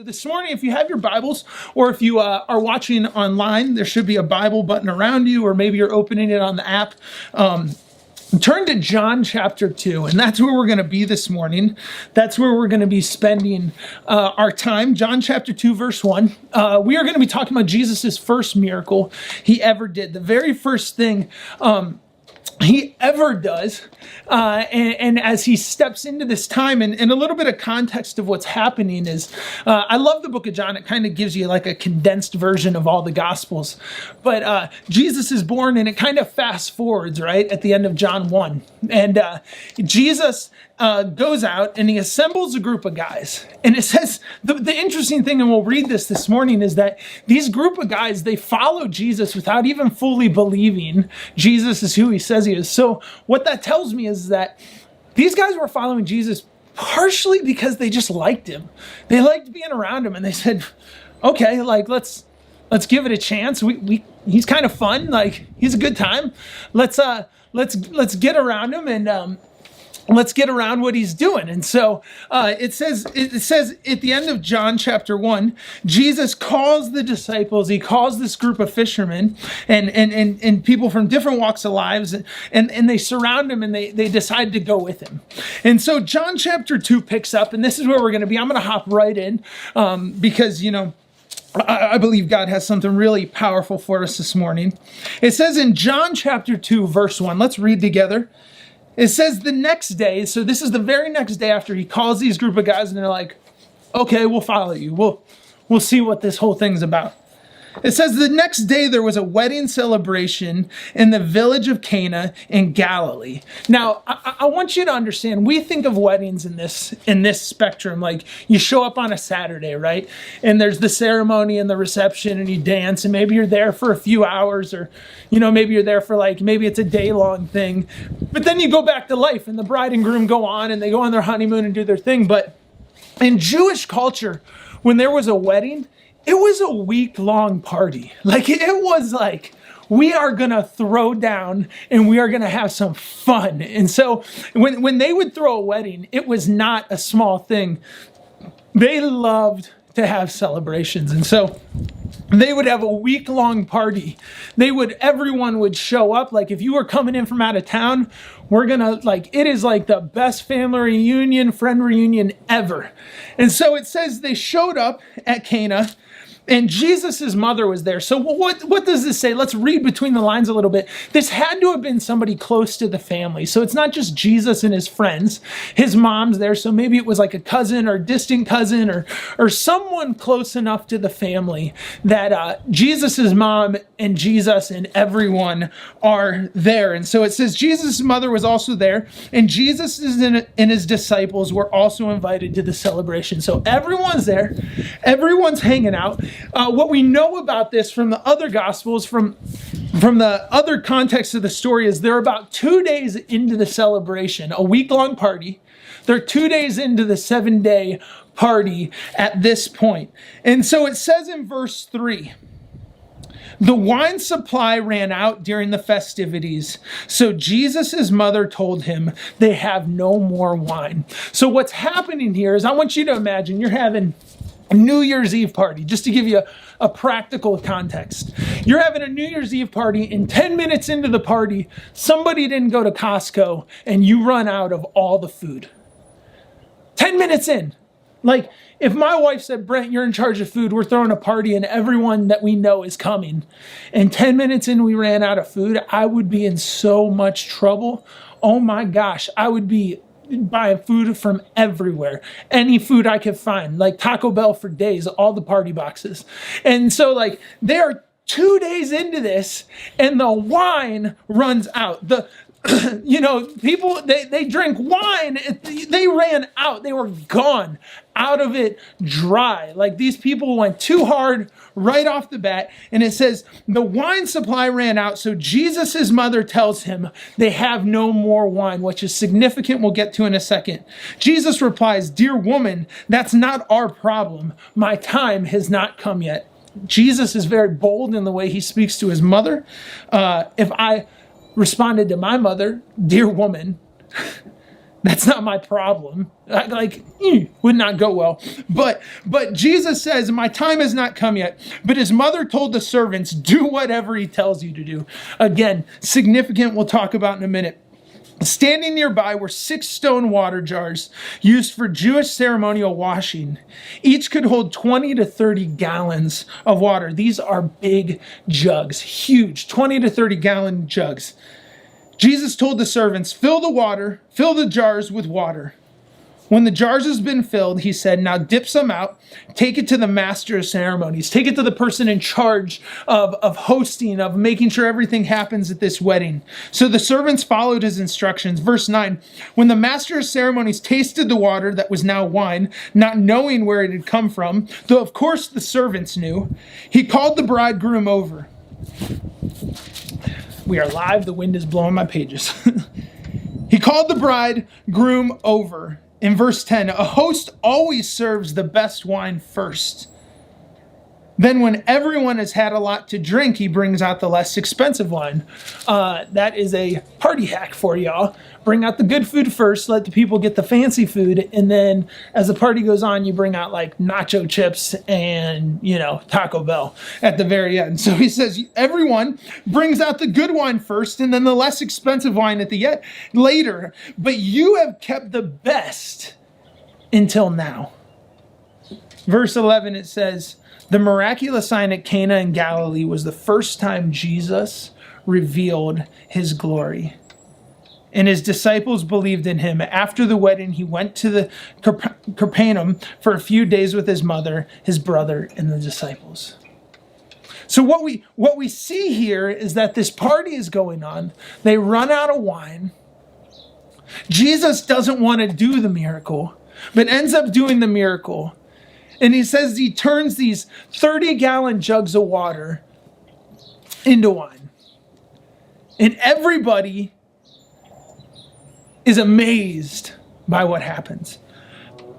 This morning, if you have your Bibles, or if you are watching online, there should be a Bible button around you, or maybe you're opening it on the app. Turn to John chapter 2, and that's where we're going to be this morning. That's where we're going to be spending our time. John chapter 2, verse 1. We are going to be talking about Jesus' first miracle he ever did. The very first thing he ever does. And as he steps into this time, and a little bit of context of what's happening is, I love the book of John. It kind of gives you like a condensed version of all the Gospels. But Jesus is born, and it kind of fast forwards, right, at the end of John 1. And Jesus goes out, and he assembles a group of guys. And it says, the interesting thing, and we'll read this morning, is that these group of guys, they follow Jesus without even fully believing Jesus is who he says he is. So what that tells me is that these guys were following Jesus partially because they just liked him. They liked being around him, and they said, okay, like let's give it a chance. He's kind of fun, like he's a good time. Let's get around him and let's get around what he's doing. And so it says at the end of John chapter 1, Jesus calls the disciples, he calls this group of fishermen and people from different walks of lives, and they surround him, and they decide to go with him. And so John chapter 2 picks up, and this is where we're going to be. I'm going to hop right in because, I believe God has something really powerful for us this morning. It says in John chapter 2, verse 1, let's read together. It says the next day, so this is the very next day after he calls these group of guys, and they're like, okay, we'll follow you. We'll see what this whole thing's about. It says the next day there was a wedding celebration in the village of Cana in Galilee. Now, I want you to understand, we think of weddings in this spectrum, like you show up on a Saturday, right? And there's the ceremony and the reception, and you dance, and maybe you're there for a few hours, or, maybe you're there for maybe it's a day-long thing. But then you go back to life, and the bride and groom go on, and they go on their honeymoon and do their thing. But in Jewish culture, when there was a wedding, it was a week-long party. It was like, we are going to throw down and we are going to have some fun. And so when they would throw a wedding, it was not a small thing. They loved to have celebrations. And so they would have a week-long party. Everyone would show up. If you were coming in from out of town, we're going to, it is like the best family reunion, friend reunion ever. And so it says they showed up at Cana, and Jesus' mother was there. So what does this say? Let's read between the lines a little bit. This had to have been somebody close to the family. So it's not just Jesus and his friends. His mom's there. So maybe it was like a cousin or distant cousin or someone close enough to the family that Jesus' mom and Jesus and everyone are there. And so it says Jesus' mother was also there, and Jesus and his disciples were also invited to the celebration. So everyone's there. Everyone's hanging out. What we know about this from the other Gospels, from the other context of the story, is they're about 2 days into the celebration, a week-long party. They're 2 days into the 7-day party at this point. And so it says in verse 3, the wine supply ran out during the festivities, so Jesus' mother told him they have no more wine. So what's happening here is, I want you to imagine you're having a New Year's Eve party, just to give you a practical context. You're having a New Year's Eve party, and 10 minutes into the party, somebody didn't go to Costco, and you run out of all the food. 10 minutes in. If my wife said, Brent, you're in charge of food, we're throwing a party, and everyone that we know is coming, and 10 minutes in we ran out of food, I would be in so much trouble. Oh my gosh, I would be buying food from everywhere, any food I could find, like Taco Bell for days, all the party boxes. And so they are 2 days into this, and the wine runs out. People, they drink wine. They ran out. They were gone, out of it dry. These people went too hard right off the bat. And it says the wine supply ran out. So Jesus' mother tells him they have no more wine, which is significant. We'll get to in a second. Jesus replies, dear woman, that's not our problem. My time has not come yet. Jesus is very bold in the way he speaks to his mother. If I responded to my mother, dear woman, That's not my problem. Would not go well. But Jesus says, my time has not come yet. But his mother told the servants, do whatever he tells you to do. Again, significant, we'll talk about in a minute. Standing nearby were 6 stone water jars used for Jewish ceremonial washing. Each could hold 20 to 30 gallons of water. These are big jugs, huge, 20 to 30 gallon jugs. Jesus told the servants, fill the jars with water. When the jars has been filled, he said, now dip some out, take it to the master of ceremonies, take it to the person in charge of hosting, of making sure everything happens at this wedding. So the servants followed his instructions. Verse 9, when the master of ceremonies tasted the water that was now wine, not knowing where it had come from, though of course the servants knew, he called the bridegroom over. We are live. The wind is blowing my pages. He called the bridegroom over. In verse 10, a host always serves the best wine first. Then when everyone has had a lot to drink, he brings out the less expensive wine. That is a party hack for y'all. Bring out the good food first, let the people get the fancy food, and then as the party goes on, you bring out like nacho chips and, Taco Bell at the very end. So he says everyone brings out the good wine first and then the less expensive wine at the end later. But you have kept the best until now. Verse 11, it says, the miraculous sign at Cana in Galilee was the first time Jesus revealed his glory. And his disciples believed in him. After the wedding, he went to the Capernaum for a few days with his mother, his brother, and the disciples. So what we see here is that this party is going on. They run out of wine. Jesus doesn't want to do the miracle, but ends up doing the miracle. And he says he turns these 30-gallon jugs of water into wine. And everybody is amazed by what happens.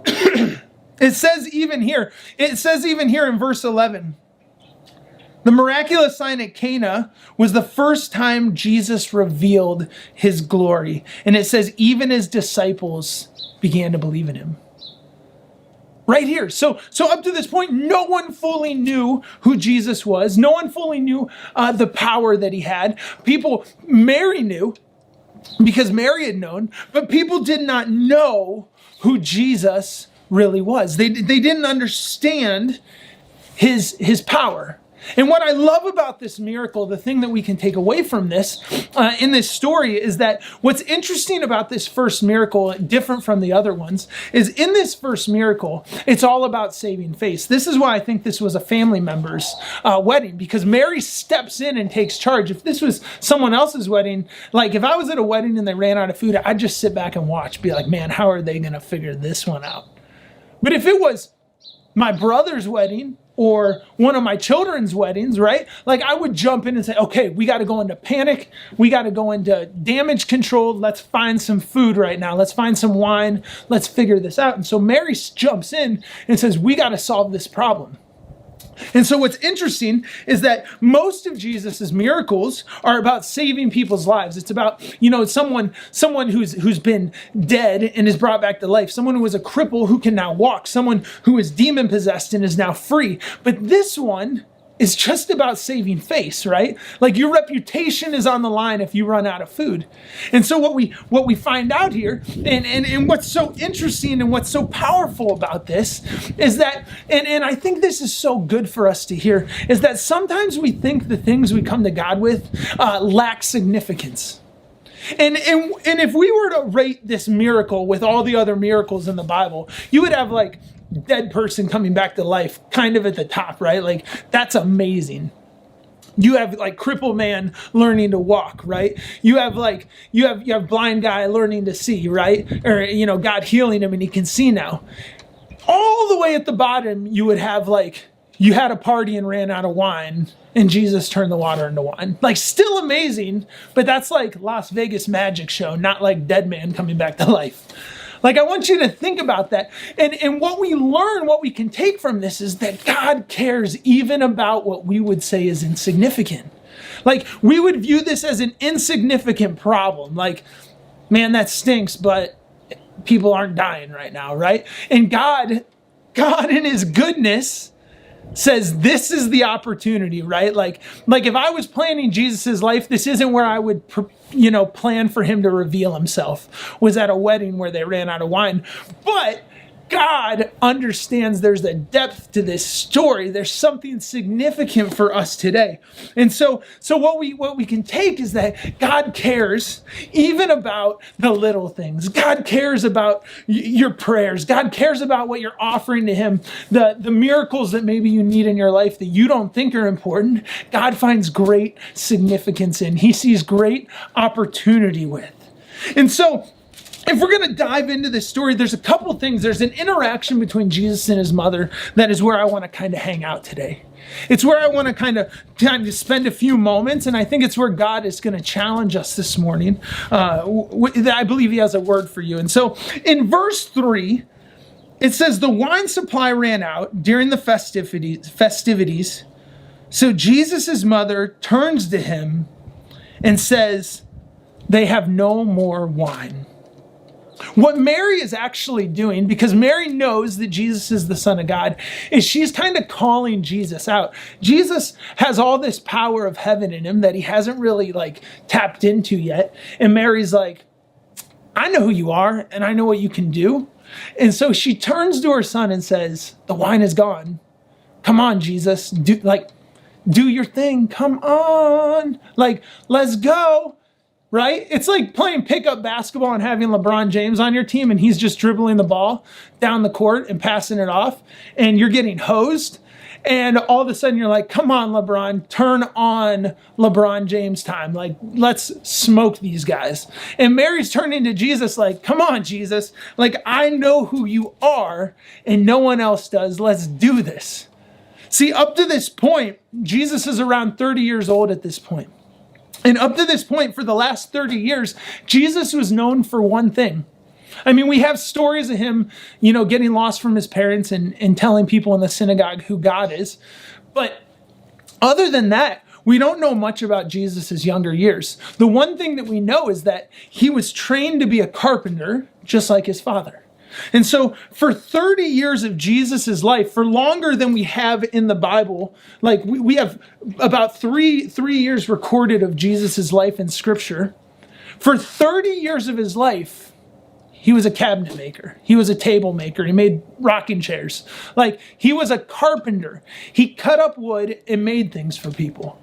It says even here in verse 11, the miraculous sign at Cana was the first time Jesus revealed his glory. And it says even his disciples began to believe in him. Right here. So up to this point, no one fully knew who Jesus was. No one fully knew the power that he had. Mary knew, because Mary had known, but people did not know who Jesus really was. They didn't understand his power. And what I love about this miracle, the thing that we can take away from this, in this story, is that what's interesting about this first miracle, different from the other ones, is in this first miracle, it's all about saving face. This is why I think this was a family member's wedding, because Mary steps in and takes charge. If this was someone else's wedding, like if I was at a wedding and they ran out of food, I'd just sit back and watch, be like, man, how are they going to figure this one out? But if it was my brother's wedding, or one of my children's weddings, right? Like I would jump in and say, okay, we got to go into panic. We got to go into damage control. Let's find some food right now. Let's find some wine. Let's figure this out. And so Mary jumps in and says, we got to solve this problem. And so what's interesting is that most of Jesus's miracles are about saving people's lives. It's about, someone who's been dead and is brought back to life. Someone who was a cripple who can now walk. Someone who is demon possessed and is now free. But this one is just about saving face, right? Like your reputation is on the line if you run out of food. And so what we find out here, and what's so interesting and what's so powerful about this is that, and I think this is so good for us to hear, is that sometimes we think the things we come to God with lack significance. And if we were to rate this miracle with all the other miracles in the Bible, you would have like dead person coming back to life kind of at the top, right? Like that's amazing. You have like crippled man learning to walk, right? You have blind guy learning to see, right? Or God healing him and he can see now. All the way at the bottom, you would have like you had a party and ran out of wine and Jesus turned the water into wine. Like still amazing, but that's like Las Vegas magic show, not like dead man coming back to life. Like, I want you to think about that. And what we learn, what we can take from this is that God cares even about what we would say is insignificant. Like, we would view this as an insignificant problem. Like, man, that stinks, but people aren't dying right now, right? And God in his goodness says this is the opportunity, right? Like if I was planning Jesus's life, this isn't where I would plan for him to reveal himself, was at a wedding where they ran out of wine. But God understands there's a depth to this story. There's something significant for us today. And so what we can take is that God cares even about the little things. God cares about your prayers. God cares about what you're offering to him. The miracles that maybe you need in your life that you don't think are important, God finds great significance in. He sees great opportunity with. And so if we're going to dive into this story, there's a couple things. There's an interaction between Jesus and his mother that is where I want to kind of hang out today. It's where I want to kind of spend a few moments, and I think it's where God is going to challenge us this morning. I believe he has a word for you. And so in verse 3, it says, the wine supply ran out during the festivities. So Jesus' mother turns to him and says, they have no more wine. What Mary is actually doing, because Mary knows that Jesus is the Son of God, is she's kind of calling Jesus out. Jesus has all this power of heaven in him that he hasn't really tapped into yet. And Mary's like, I know who you are and I know what you can do. And so she turns to her son and says, the wine is gone. Come on, Jesus, do your thing. Come on. Let's go. Right? It's like playing pickup basketball and having LeBron James on your team and he's just dribbling the ball down the court and passing it off and you're getting hosed. And all of a sudden you're like, come on, LeBron, turn on LeBron James time. Let's smoke these guys. And Mary's turning to Jesus like, come on, Jesus. I know who you are and no one else does. Let's do this. See, up to this point, Jesus is around 30 years old at this point. And up to this point, for the last 30 years, Jesus was known for one thing. I mean, we have stories of him, getting lost from his parents and telling people in the synagogue who God is. But other than that, we don't know much about Jesus' younger years. The one thing that we know is that he was trained to be a carpenter, just like his father. And so for 30 years of Jesus' life, for longer than we have in the Bible, we have about three years recorded of Jesus' life in Scripture. For 30 years of his life, he was a cabinet maker. He was a table maker. He made rocking chairs. He was a carpenter. He cut up wood and made things for people.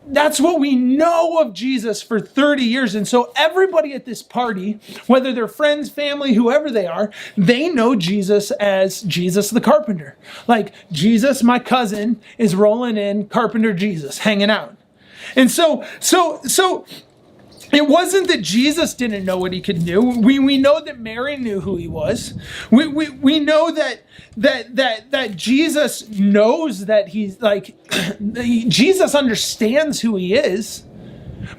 That's what we know of Jesus for 30 years. And so everybody at this party, whether they're friends, family, whoever they are, they know Jesus as Jesus the carpenter. Jesus, my cousin, is rolling in, carpenter Jesus, hanging out. And so it wasn't that Jesus didn't know what he could do. We know that Mary knew who he was. We know that Jesus knows that he's Jesus understands who he is,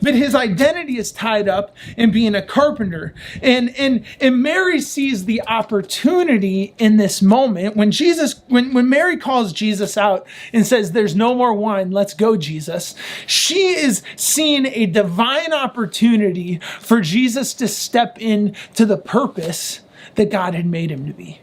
but his identity is tied up in being a carpenter. And Mary sees the opportunity in this moment when Mary calls Jesus out and says, there's no more wine, let's go, Jesus. She is seeing a divine opportunity for Jesus to step into the purpose that God had made him to be.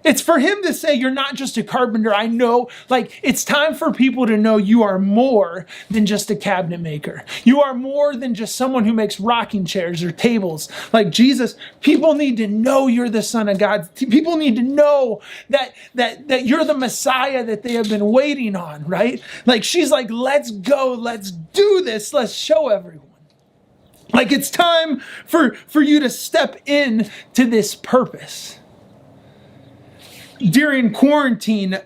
It's for him to say, you're not just a carpenter. I know, it's time for people to know you are more than just a cabinet maker. You are more than just someone who makes rocking chairs or tables. Jesus, people need to know you're the Son of God. People need to know that you're the Messiah that they have been waiting on, right? She's like, let's go, let's do this, let's show everyone. It's time for you to step in to this purpose. During quarantine,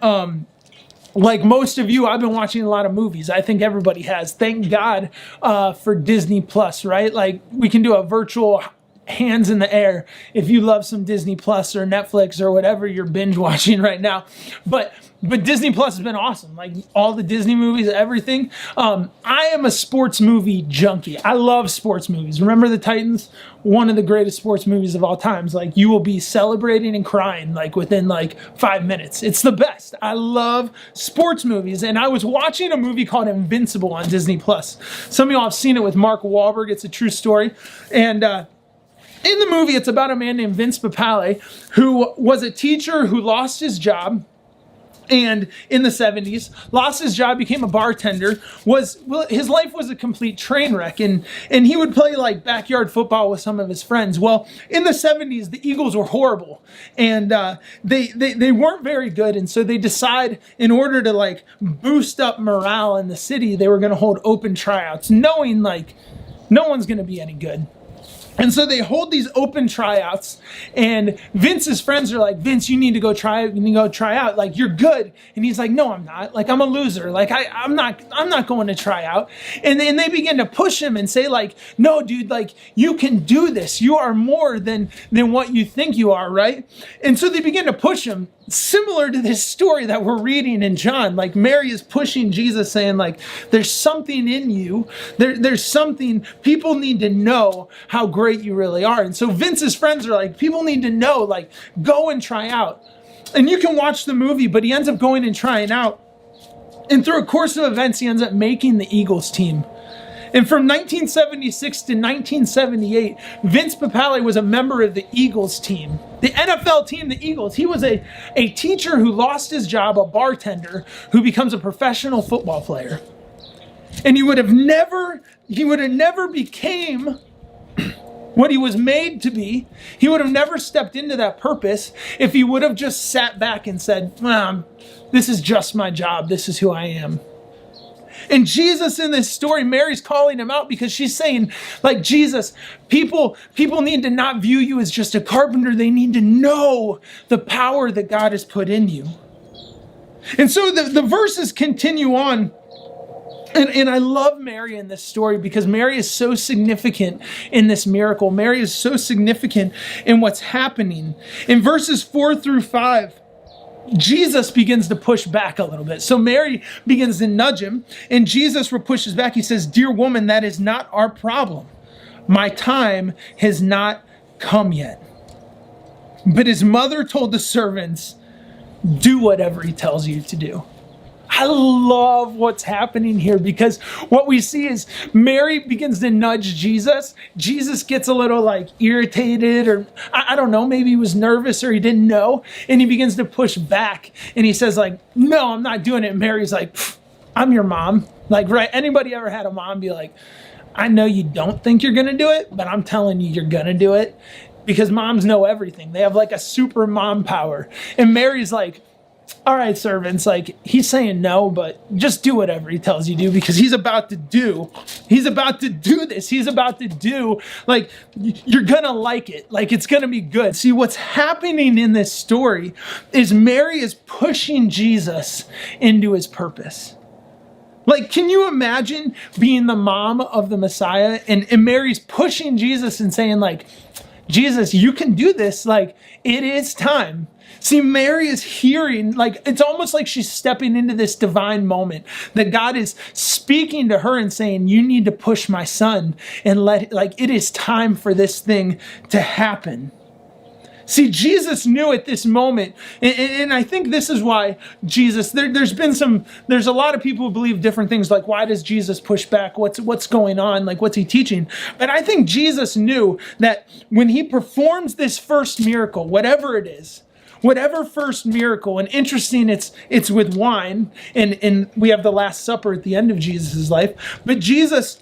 like most of you, I've been watching a lot of movies. I think everybody has. Thank God for Disney Plus, right? We can do a virtual hands in the air if you love some Disney Plus or Netflix or whatever you're binge watching right now. But Disney Plus has been awesome. All the Disney movies, everything. I am a sports movie junkie. I love sports movies. Remember the Titans? One of the greatest sports movies of all times. You will be celebrating and crying within 5 minutes. It's the best. I love sports movies. And I was watching a movie called Invincible on Disney Plus. Some of y'all have seen it with Mark Wahlberg. It's a true story. And in the movie, it's about a man named Vince Papale, who was a teacher who lost his job. And in the 70s, lost his job, became a bartender, his life was a complete train wreck. And he would play like backyard football with some of his friends. Well, in the 70s, the Eagles were horrible. And they weren't very good. And so they decide, in order to like boost up morale in the city, they were going to hold open tryouts, knowing like no one's going to be any good. And so they hold these open tryouts, and Vince's friends are like, Vince, you need to go try out. Like, you're good. And he's like, no, I'm not. Like, I'm a loser. Like, I'm not going to try out. And then they begin to push him and say like, no, dude, like you can do this. You are more than what you think you are, right? And so they begin to push him. Similar to this story that we're reading in John, like Mary is pushing Jesus, saying like, there's something in you. There's something, people need to know how great you really are. And so Vince's friends are like, people need to know, like, go and try out. And you can watch the movie, but he ends up going and trying out. And through a course of events, he ends up making the Eagles team. And from 1976 to 1978, Vince Papale was a member of the Eagles team. The NFL team, the Eagles. He was a teacher who lost his job, a bartender, who becomes a professional football player. And he would have never became what he was made to be. He would have never stepped into that purpose if he would have just sat back and said, this is just my job. This is who I am. And Jesus in this story, Mary's calling him out because she's saying, like, Jesus, people need to not view you as just a carpenter. They need to know the power that God has put in you. And so the verses continue on. And I love Mary in this story because Mary is so significant in this miracle. Mary is so significant in what's happening. In verses 4 through 5, Jesus begins to push back a little bit. So Mary begins to nudge him, and Jesus pushes back. He says, dear woman, that is not our problem. My time has not come yet. But his mother told the servants, do whatever he tells you to do. I love what's happening here because what we see is Mary begins to nudge Jesus. Jesus gets a little like irritated, or I don't know, maybe he was nervous or he didn't know. And he begins to push back and he says like, no, I'm not doing it. And Mary's like, I'm your mom. Like, right. Anybody ever had a mom be like, I know you don't think you're going to do it, but I'm telling you, you're going to do it, because moms know everything. They have like a super mom power. And Mary's like, all right, servants, like, he's saying no, but just do whatever he tells you to do, because he's about to do this. He's about to do, like, you're gonna like it. Like, it's gonna be good. See, what's happening in this story is Mary is pushing Jesus into his purpose. Like, can you imagine being the mom of the Messiah and Mary's pushing Jesus and saying like, Jesus, you can do this. Like, it is time. See, Mary is hearing, like, it's almost like she's stepping into this divine moment that God is speaking to her and saying, you need to push my son and it is time for this thing to happen. See, Jesus knew at this moment, and I think this is why Jesus, there's a lot of people who believe different things, like, why does Jesus push back? What's going on? Like, what's he teaching? But I think Jesus knew that when he performs this first miracle, whatever it is, whatever first miracle, and interesting, it's with wine, and we have the Last Supper at the end of Jesus' life, but Jesus,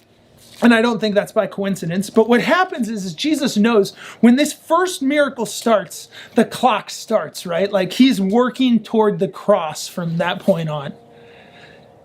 and I don't think that's by coincidence, but what happens is Jesus knows when this first miracle starts, the clock starts, right? Like, he's working toward the cross from that point on.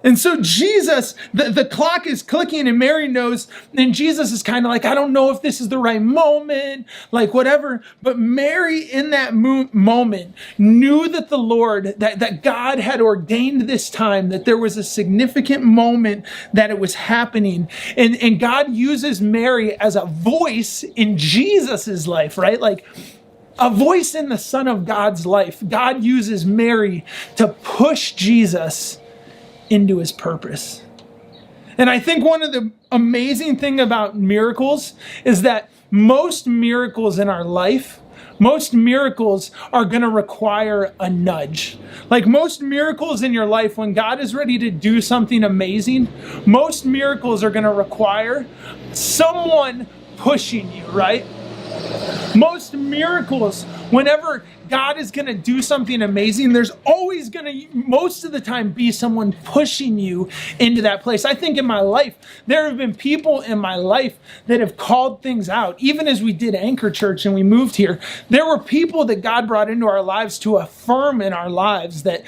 And so Jesus, the clock is clicking, and Mary knows, and Jesus is kind of like, I don't know if this is the right moment, like whatever. But Mary in that moment knew that the Lord, that God had ordained this time, that there was a significant moment that it was happening. And God uses Mary as a voice in Jesus's life, right? Like, a voice in the Son of God's life. God uses Mary to push Jesus into his purpose. And I think one of the amazing thing about miracles is that most miracles in our life, most miracles are going to require a nudge. Like, most miracles in your life, when God is ready to do something amazing, most miracles are going to require someone pushing you, right? Most miracles, whenever God is going to do something amazing, there's always going to, most of the time, be someone pushing you into that place. I think in my life, there have been people in my life that have called things out. Even as we did Anchor Church and we moved here, there were people that God brought into our lives to affirm in our lives that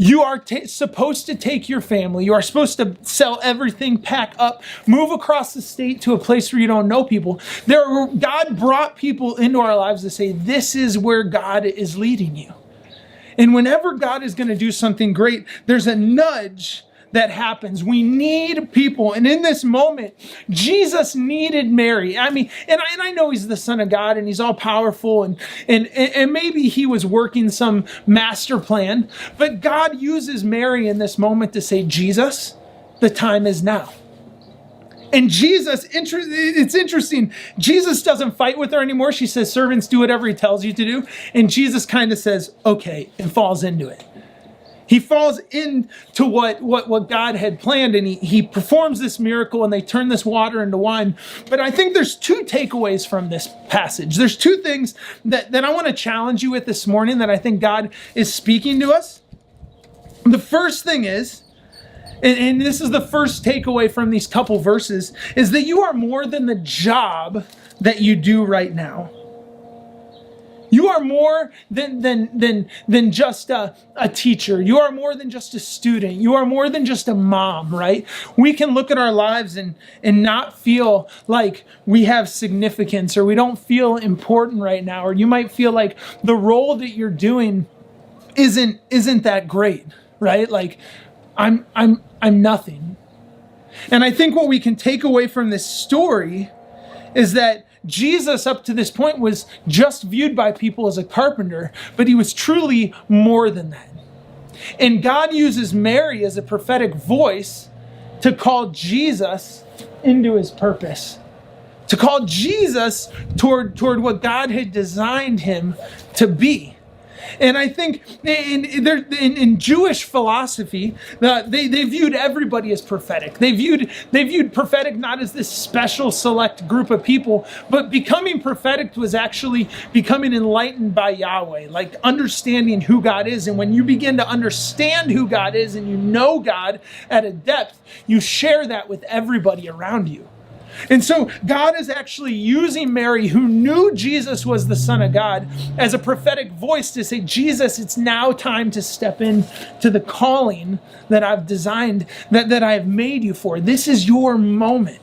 you are supposed to take your family. You are supposed to sell everything, pack up, move across the state to a place where you don't know people. God brought people into our lives to say, this is where God is leading you. And whenever God is going to do something great, there's a nudge that happens. We need people. And in this moment, Jesus needed Mary. I mean, and I know he's the Son of God and he's all powerful and maybe he was working some master plan, but God uses Mary in this moment to say, Jesus, the time is now. And Jesus, it's interesting, Jesus doesn't fight with her anymore. She says, servants, do whatever he tells you to do. And Jesus kind of says, okay, and falls into it. He falls into what God had planned, and he performs this miracle, and they turn this water into wine. But I think there's two takeaways from this passage. There's two things that I want to challenge you with this morning that I think God is speaking to us. The first thing is, and this is the first takeaway from these couple verses, is that you are more than the job that you do right now. You are more than just a teacher. You are more than just a student. You are more than just a mom, right? We can look at our lives and not feel like we have significance, or we don't feel important right now, or you might feel like the role that you're doing isn't that great, right? Like I'm nothing. And I think what we can take away from this story is that Jesus, up to this point, was just viewed by people as a carpenter, but he was truly more than that. And God uses Mary as a prophetic voice to call Jesus into his purpose, to call Jesus toward what God had designed him to be. And I think in Jewish philosophy, they viewed everybody as prophetic. They viewed prophetic not as this special select group of people, but becoming prophetic was actually becoming enlightened by Yahweh, like understanding who God is. And when you begin to understand who God is and you know God at a depth, you share that with everybody around you. And so God is actually using Mary, who knew Jesus was the Son of God, as a prophetic voice to say, Jesus, it's now time to step into the calling that I've designed, that I've made you for. This is your moment.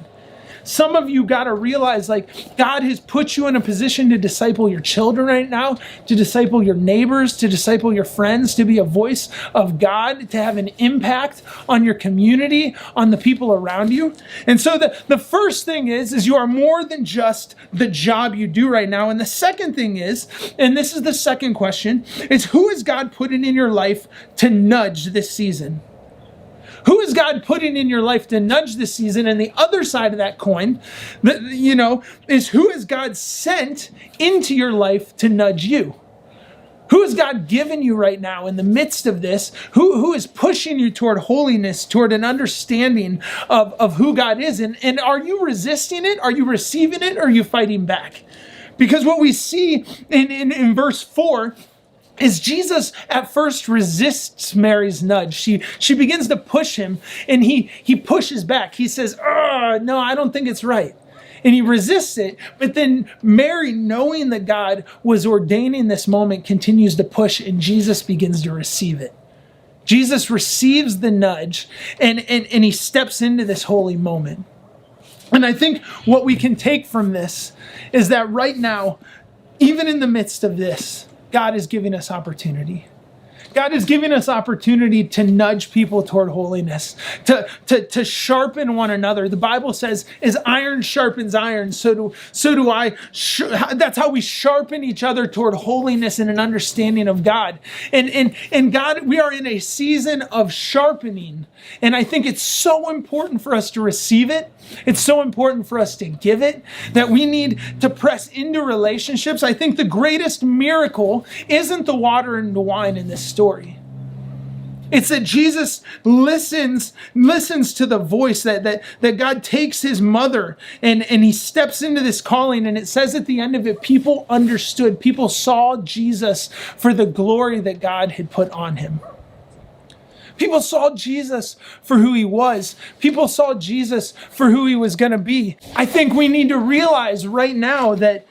Some of you got to realize, like, God has put you in a position to disciple your children right now, to disciple your neighbors, to disciple your friends, to be a voice of God, to have an impact on your community, on the people around you. And so the first thing is you are more than just the job you do right now. And the second thing is, and this is the second question, is who is God putting in your life to nudge this season? Who is God putting in your life to nudge this season? And the other side of that coin, is who has God sent into your life to nudge you? Who has God given you right now in the midst of this? Who is pushing you toward holiness, toward an understanding of who God is? And are you resisting it? Are you receiving it? Or are you fighting back? Because what we see in verse 4 is Jesus at first resists Mary's nudge. She begins to push him, and he pushes back. He says, no, I don't think it's right. And he resists it. But then Mary, knowing that God was ordaining this moment, continues to push, and Jesus begins to receive it. Jesus receives the nudge, and he steps into this holy moment. And I think what we can take from this is that right now, even in the midst of this, God is giving us opportunity. God is giving us opportunity to nudge people toward holiness, to sharpen one another. The Bible says, as iron sharpens iron, so do I. That's how we sharpen each other toward holiness and an understanding of God. And God, we are in a season of sharpening. And I think it's so important for us to receive it. It's so important for us to give it, that we need to press into relationships. I think the greatest miracle isn't the water and the wine in this story. It's that Jesus listens to the voice, that God takes his mother and he steps into this calling. And it says at the end of it, people understood, people saw Jesus for the glory that God had put on him. People saw Jesus for who he was. People saw Jesus for who he was going to be. I think we need to realize right now that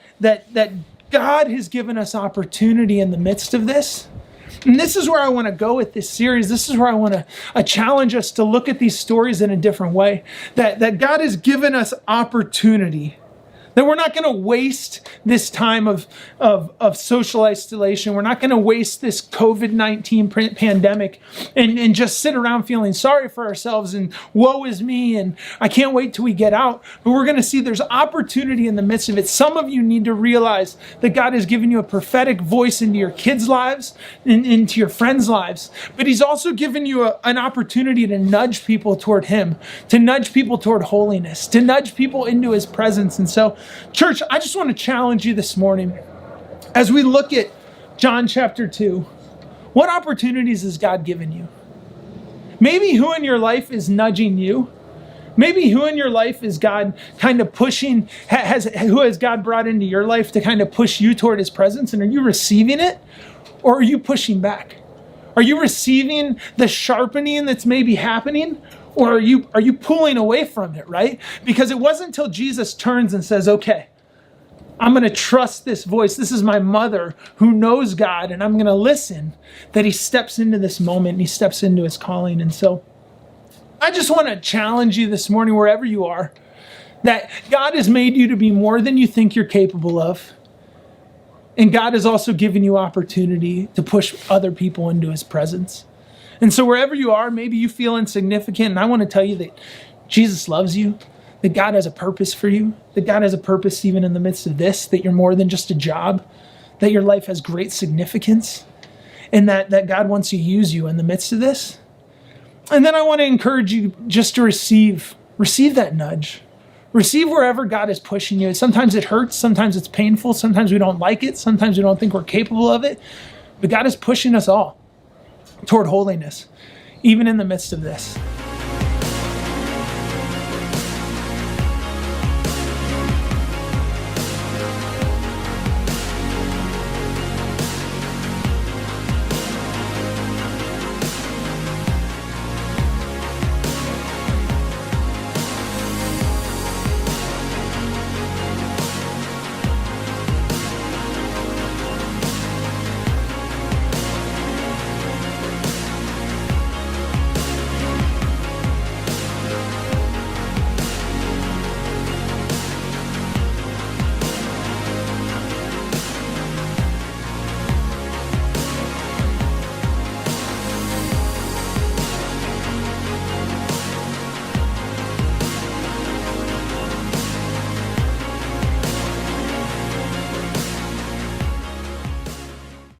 God has given us opportunity in the midst of this. And this is where I want to go with this series. This is where I want to challenge us to look at these stories in a different way. That God has given us opportunity. That we're not going to waste this time of social isolation. We're not going to waste this COVID-19 pandemic and just sit around feeling sorry for ourselves and woe is me and I can't wait till we get out. But we're going to see there's opportunity in the midst of it. Some of you need to realize that God has given you a prophetic voice into your kids' lives and into your friends' lives. But he's also given you an opportunity to nudge people toward him, to nudge people toward holiness, to nudge people into his presence. And so, church, I just want to challenge you this morning as we look at John chapter 2. What opportunities has God given you? Maybe who in your life is nudging you? Maybe who in your life is God kind of pushing, who has God brought into your life to kind of push you toward his presence? And are you receiving it? Or are you pushing back? Are you receiving the sharpening that's maybe happening? Or are you pulling away from it, right? Because it wasn't until Jesus turns and says, okay, I'm going to trust this voice. This is my mother who knows God, and I'm going to listen, that he steps into this moment and he steps into his calling. And so I just want to challenge you this morning, wherever you are, that God has made you to be more than you think you're capable of. And God has also given you opportunity to push other people into his presence. And so wherever you are, maybe you feel insignificant. And I want to tell you that Jesus loves you, that God has a purpose for you, that God has a purpose even in the midst of this, that you're more than just a job, that your life has great significance, and that God wants to use you in the midst of this. And then I want to encourage you just to receive that nudge. Receive wherever God is pushing you. Sometimes it hurts. Sometimes it's painful. Sometimes we don't like it. Sometimes we don't think we're capable of it. But God is pushing us all toward holiness, even in the midst of this.